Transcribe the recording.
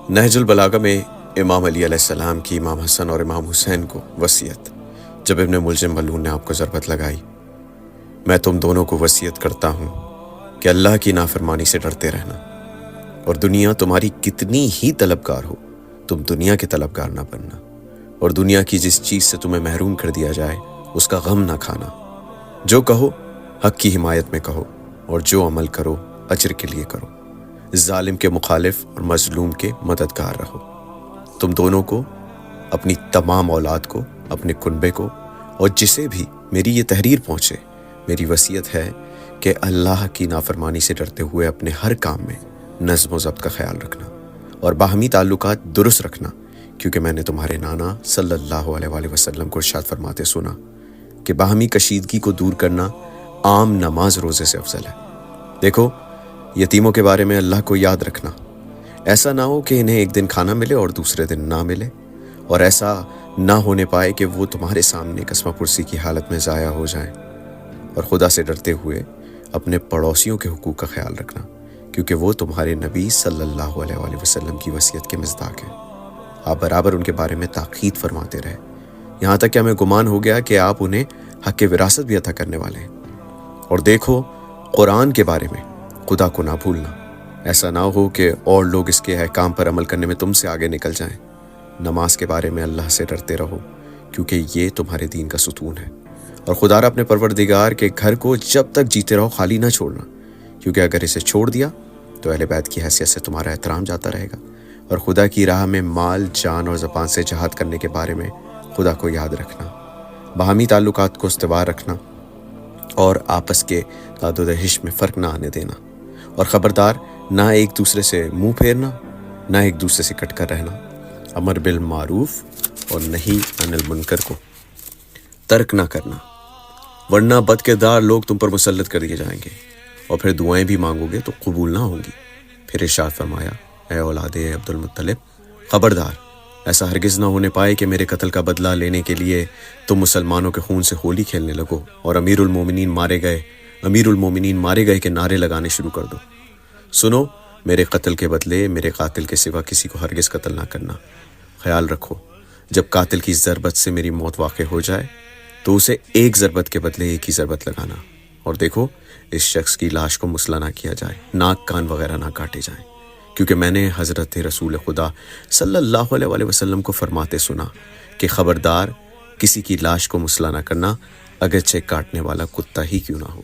نہج البلاغہ میں امام علی علیہ السلام کی امام حسن اور امام حسین کو وصیت، جب ابن ملجم ملعون نے آپ کو ضربت لگائی، میں تم دونوں کو وصیت کرتا ہوں کہ اللہ کی نافرمانی سے ڈرتے رہنا، اور دنیا تمہاری کتنی ہی طلبگار ہو، تم دنیا کے طلبگار نہ بننا، اور دنیا کی جس چیز سے تمہیں محروم کر دیا جائے اس کا غم نہ کھانا۔ جو کہو حق کی حمایت میں کہو، اور جو عمل کرو اجر کے لیے کرو، ظالم کے مخالف اور مظلوم کے مددگار رہو۔ تم دونوں کو، اپنی تمام اولاد کو، اپنے کنبے کو، اور جسے بھی میری یہ تحریر پہنچے، میری وصیت ہے کہ اللہ کی نافرمانی سے ڈرتے ہوئے اپنے ہر کام میں نظم و ضبط کا خیال رکھنا اور باہمی تعلقات درست رکھنا، کیونکہ میں نے تمہارے نانا صلی اللہ علیہ وآلہ وسلم کو ارشاد فرماتے سنا کہ باہمی کشیدگی کو دور کرنا عام نماز روزے سے افضل ہے۔ دیکھو، یتیموں کے بارے میں اللہ کو یاد رکھنا، ایسا نہ ہو کہ انہیں ایک دن کھانا ملے اور دوسرے دن نہ ملے، اور ایسا نہ ہونے پائے کہ وہ تمہارے سامنے قسمہ پرسی کی حالت میں ضائع ہو جائیں۔ اور خدا سے ڈرتے ہوئے اپنے پڑوسیوں کے حقوق کا خیال رکھنا، کیونکہ وہ تمہارے نبی صلی اللہ علیہ وآلہ وسلم کی وصیت کے مصداق ہیں۔ آپ برابر ان کے بارے میں تاکید فرماتے رہے، یہاں تک کہ ہمیں گمان ہو گیا کہ آپ انہیں حق وراثت بھی عطا کرنے والے ہیں۔ اور دیکھو، قرآن کے بارے میں خدا کو نہ بھولنا، ایسا نہ ہو کہ اور لوگ اس کے احکام پر عمل کرنے میں تم سے آگے نکل جائیں۔ نماز کے بارے میں اللہ سے ڈرتے رہو، کیونکہ یہ تمہارے دین کا ستون ہے، اور خدا را اپنے پروردگار کے گھر کو جب تک جیتے رہو خالی نہ چھوڑنا، کیونکہ اگر اسے چھوڑ دیا تو اہل بیت کی حیثیت سے تمہارا احترام جاتا رہے گا۔ اور خدا کی راہ میں مال، جان اور زبان سے جہاد کرنے کے بارے میں خدا کو یاد رکھنا، باہمی تعلقات کو استوار رکھنا، اور آپس کے داد و دہش میں فرق نہ آنے دینا، اور خبردار، نہ ایک دوسرے سے منہ پھیرنا، نہ ایک دوسرے سے کٹ کر رہنا، امر بالمعروف اور نہی عن المنکر کو ترک نہ کرنا، ورنہ بد کردار لوگ تم پر مسلط کر دیے جائیں گے، اور پھر دعائیں بھی مانگو گے تو قبول نہ ہوں گی۔ پھر ارشاد فرمایا، اے اولاد عبد المطلب، خبردار، ایسا ہرگز نہ ہونے پائے کہ میرے قتل کا بدلہ لینے کے لیے تم مسلمانوں کے خون سے ہولی کھیلنے لگو اور امیر المومنین مارے گئے کے نعرے لگانے شروع کر دو۔ سنو، میرے قتل کے بدلے میرے قاتل کے سوا کسی کو ہرگز قتل نہ کرنا۔ خیال رکھو، جب قاتل کی ضربت سے میری موت واقع ہو جائے تو اسے ایک ضربت کے بدلے ایک ہی ضربت لگانا، اور دیکھو، اس شخص کی لاش کو مسلح نہ کیا جائے، ناک کان وغیرہ نہ کاٹے جائیں، کیونکہ میں نے حضرت رسول خدا صلی اللہ علیہ وآلہ وسلم کو فرماتے سنا کہ خبردار، کسی کی لاش کو مسلح نہ کرنا، اگرچہ کاٹنے والا کتا ہی کیوں نہ ہو۔